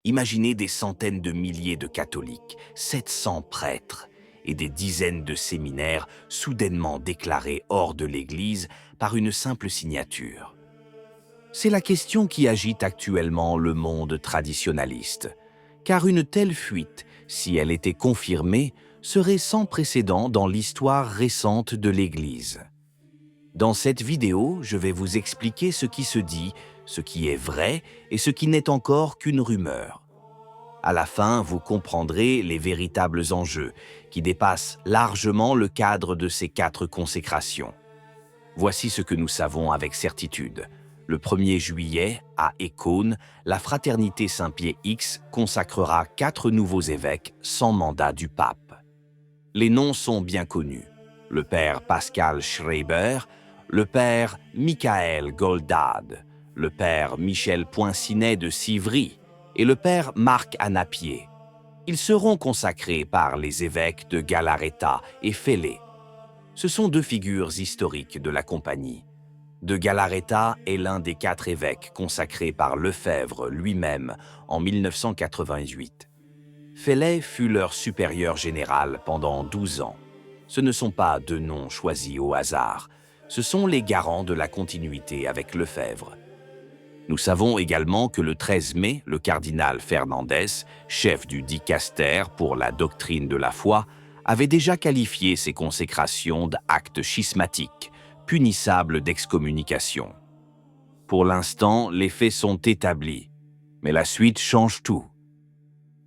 Imaginez des centaines de milliers de catholiques, 700 prêtres et des dizaines de séminaires soudainement déclarés hors de l'Église par une simple signature. C'est la question qui agite actuellement le monde traditionnaliste, car une telle fuite, si elle était confirmée, serait sans précédent dans l'histoire récente de l'Église. Dans cette vidéo, je vais vous expliquer ce qui se dit, ce qui est vrai et ce qui n'est encore qu'une rumeur. À la fin, vous comprendrez les véritables enjeux qui dépassent largement le cadre de ces 4 consécrations. Voici ce que nous savons avec certitude. Le 1er juillet, à Écône, la Fraternité Saint-Pie X consacrera 4 nouveaux évêques sans mandat du pape. Les noms sont bien connus. Le père Pascal Schreiber, le père Michael Goldad, le père Michel Poincinet de Civry et le père Marc Anapier. Ils seront consacrés par les évêques de Galareta et Fellé. Ce sont 2 figures historiques de la compagnie. De Galareta est l'un des 4 évêques consacrés par Lefebvre lui-même en 1988. Fellé fut leur supérieur général pendant 12 ans. Ce ne sont pas 2 noms choisis au hasard, ce sont les garants de la continuité avec Lefebvre. Nous savons également que le 13 mai, le cardinal Fernandez, chef du dicaster pour la doctrine de la foi, avait déjà qualifié ces consécrations d'actes schismatiques, punissables d'excommunication. Pour l'instant, les faits sont établis, mais la suite change tout.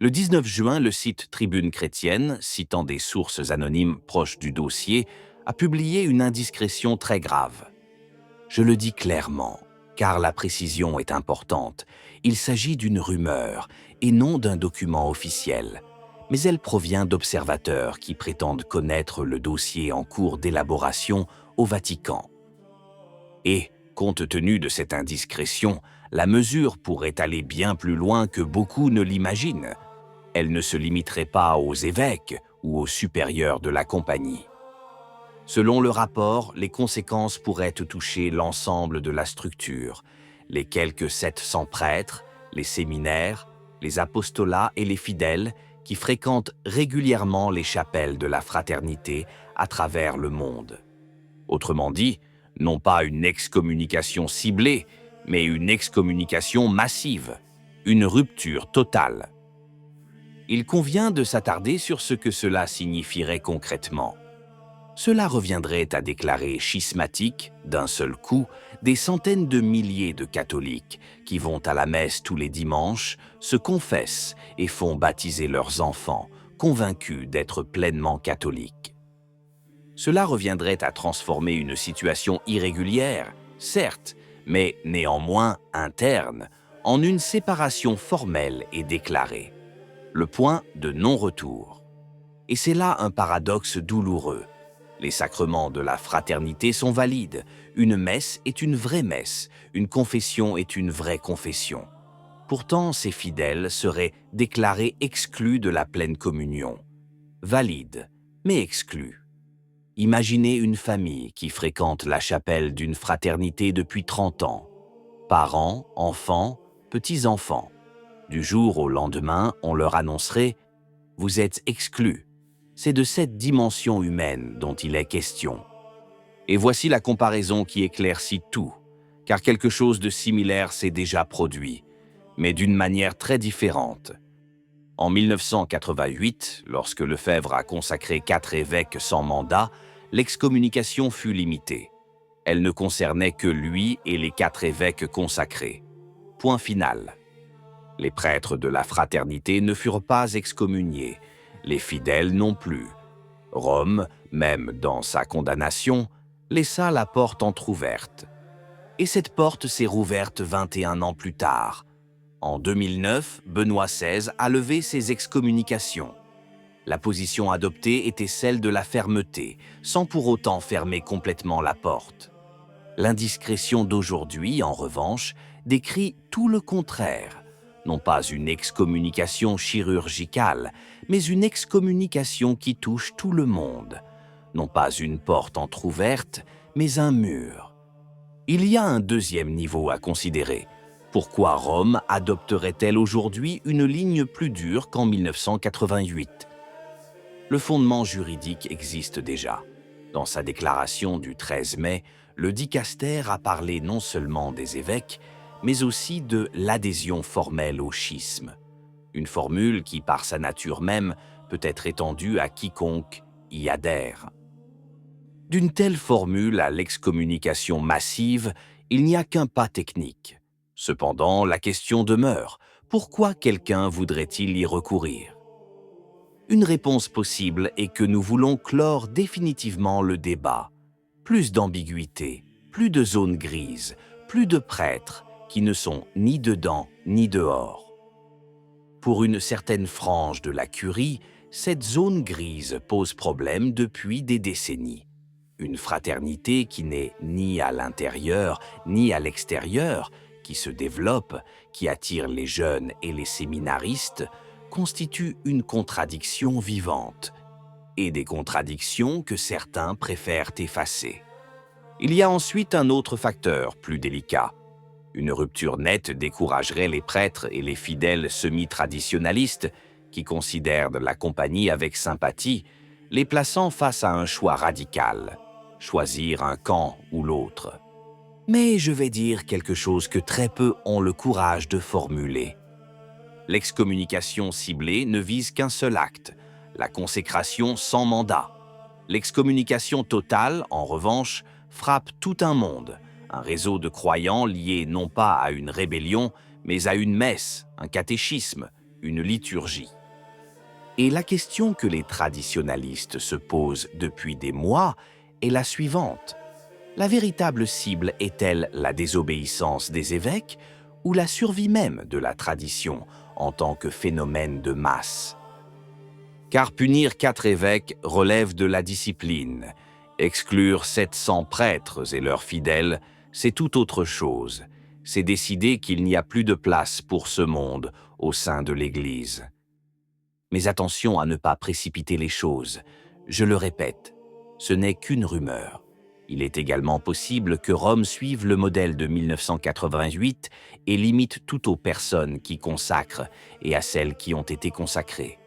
Le 19 juin, le site Tribune chrétienne, citant des sources anonymes proches du dossier, a publié une indiscrétion très grave. Je le dis clairement, car la précision est importante. Il s'agit d'une rumeur et non d'un document officiel, mais elle provient d'observateurs qui prétendent connaître le dossier en cours d'élaboration au Vatican. Et, compte tenu de cette indiscrétion, la mesure pourrait aller bien plus loin que beaucoup ne l'imaginent. Elle ne se limiterait pas aux évêques ou aux supérieurs de la compagnie. Selon le rapport, les conséquences pourraient toucher l'ensemble de la structure, les quelques 700 prêtres, les séminaires, les apostolats et les fidèles qui fréquentent régulièrement les chapelles de la fraternité à travers le monde. Autrement dit, non pas une excommunication ciblée, mais une excommunication massive, une rupture totale. Il convient de s'attarder sur ce que cela signifierait concrètement. Cela reviendrait à déclarer schismatique, d'un seul coup, des centaines de milliers de catholiques qui vont à la messe tous les dimanches, se confessent et font baptiser leurs enfants, convaincus d'être pleinement catholiques. Cela reviendrait à transformer une situation irrégulière, certes, mais néanmoins interne, en une séparation formelle et déclarée. Le point de non-retour. Et c'est là un paradoxe douloureux. Les sacrements de la fraternité sont valides. Une messe est une vraie messe, une confession est une vraie confession. Pourtant, ces fidèles seraient déclarés exclus de la pleine communion. Valides, mais exclus. Imaginez une famille qui fréquente la chapelle d'une fraternité depuis 30 ans. Parents, enfants, petits-enfants. Du jour au lendemain, on leur annoncerait « Vous êtes exclus ». C'est de cette dimension humaine dont il est question. Et voici la comparaison qui éclaircit tout, car quelque chose de similaire s'est déjà produit, mais d'une manière très différente. En 1988, lorsque Lefebvre a consacré 4 évêques sans mandat, l'excommunication fut limitée. Elle ne concernait que lui et les 4 évêques consacrés. Point final. Les prêtres de la fraternité ne furent pas excommuniés, les fidèles non plus. Rome, même dans sa condamnation, laissa la porte entr'ouverte. Et cette porte s'est rouverte 21 ans plus tard. En 2009, Benoît XVI a levé ses excommunications. La position adoptée était celle de la fermeté, sans pour autant fermer complètement la porte. L'indiscrétion d'aujourd'hui, en revanche, décrit tout le contraire. Non pas une excommunication chirurgicale, mais une excommunication qui touche tout le monde. Non pas une porte entr'ouverte, mais un mur. Il y a un deuxième niveau à considérer. Pourquoi Rome adopterait-elle aujourd'hui une ligne plus dure qu'en 1988? Le fondement juridique existe déjà. Dans sa déclaration du 13 mai, le dicaster a parlé non seulement des évêques, mais aussi de l'adhésion formelle au schisme, une formule qui, par sa nature même, peut être étendue à quiconque y adhère. D'une telle formule à l'excommunication massive, il n'y a qu'un pas technique. Cependant, la question demeure, pourquoi quelqu'un voudrait-il y recourir? Une réponse possible est que nous voulons clore définitivement le débat. Plus d'ambiguïté, plus de zones grises, plus de prêtres qui ne sont ni dedans ni dehors. Pour une certaine frange de la curie, cette zone grise pose problème depuis des décennies. Une fraternité qui n'est ni à l'intérieur ni à l'extérieur, qui se développe, qui attire les jeunes et les séminaristes, constitue une contradiction vivante, et des contradictions que certains préfèrent effacer. Il y a ensuite un autre facteur plus délicat. Une rupture nette découragerait les prêtres et les fidèles semi-traditionalistes qui considèrent la compagnie avec sympathie, les plaçant face à un choix radical, choisir un camp ou l'autre. Mais je vais dire quelque chose que très peu ont le courage de formuler. L'excommunication ciblée ne vise qu'un seul acte, la consécration sans mandat. L'excommunication totale, en revanche, frappe tout un monde, un réseau de croyants liés non pas à une rébellion, mais à une messe, un catéchisme, une liturgie. Et la question que les traditionalistes se posent depuis des mois est la suivante. La véritable cible est-elle la désobéissance des évêques ou la survie même de la tradition en tant que phénomène de masse? Car punir 4 évêques relève de la discipline. Exclure 700 prêtres et leurs fidèles, c'est tout autre chose. C'est décider qu'il n'y a plus de place pour ce monde au sein de l'Église. Mais attention à ne pas précipiter les choses. Je le répète, ce n'est qu'une rumeur. Il est également possible que Rome suive le modèle de 1988 et limite tout aux personnes qui consacrent et à celles qui ont été consacrées.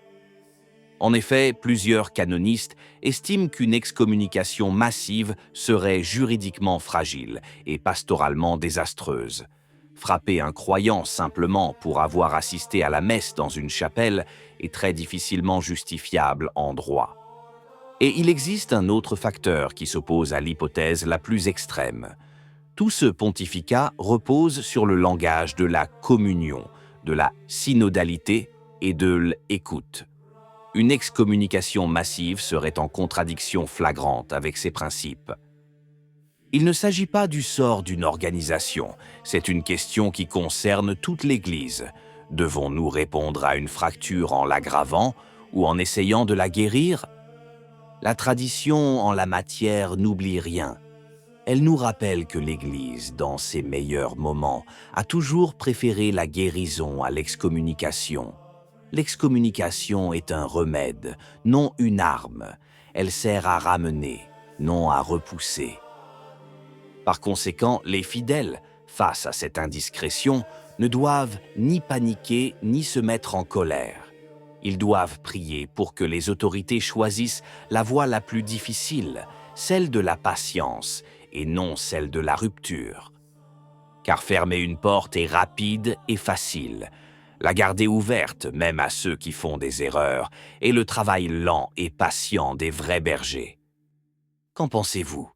En effet, plusieurs canonistes estiment qu'une excommunication massive serait juridiquement fragile et pastoralement désastreuse. Frapper un croyant simplement pour avoir assisté à la messe dans une chapelle est très difficilement justifiable en droit. Et il existe un autre facteur qui s'oppose à l'hypothèse la plus extrême. Tout ce pontificat repose sur le langage de la communion, de la synodalité et de l'écoute. Une excommunication massive serait en contradiction flagrante avec ces principes. Il ne s'agit pas du sort d'une organisation, c'est une question qui concerne toute l'Église. Devons-nous répondre à une fracture en l'aggravant ou en essayant de la guérir? La tradition en la matière n'oublie rien. Elle nous rappelle que l'Église, dans ses meilleurs moments, a toujours préféré la guérison à l'excommunication. L'excommunication est un remède, non une arme. Elle sert à ramener, non à repousser. Par conséquent, les fidèles, face à cette indiscrétion, ne doivent ni paniquer ni se mettre en colère. Ils doivent prier pour que les autorités choisissent la voie la plus difficile, celle de la patience, et non celle de la rupture. Car fermer une porte est rapide et facile. La garder ouverte, même à ceux qui font des erreurs, est le travail lent et patient des vrais bergers. Qu'en pensez-vous?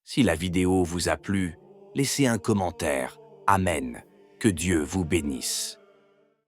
Si la vidéo vous a plu, laissez un commentaire. Amen. Que Dieu vous bénisse.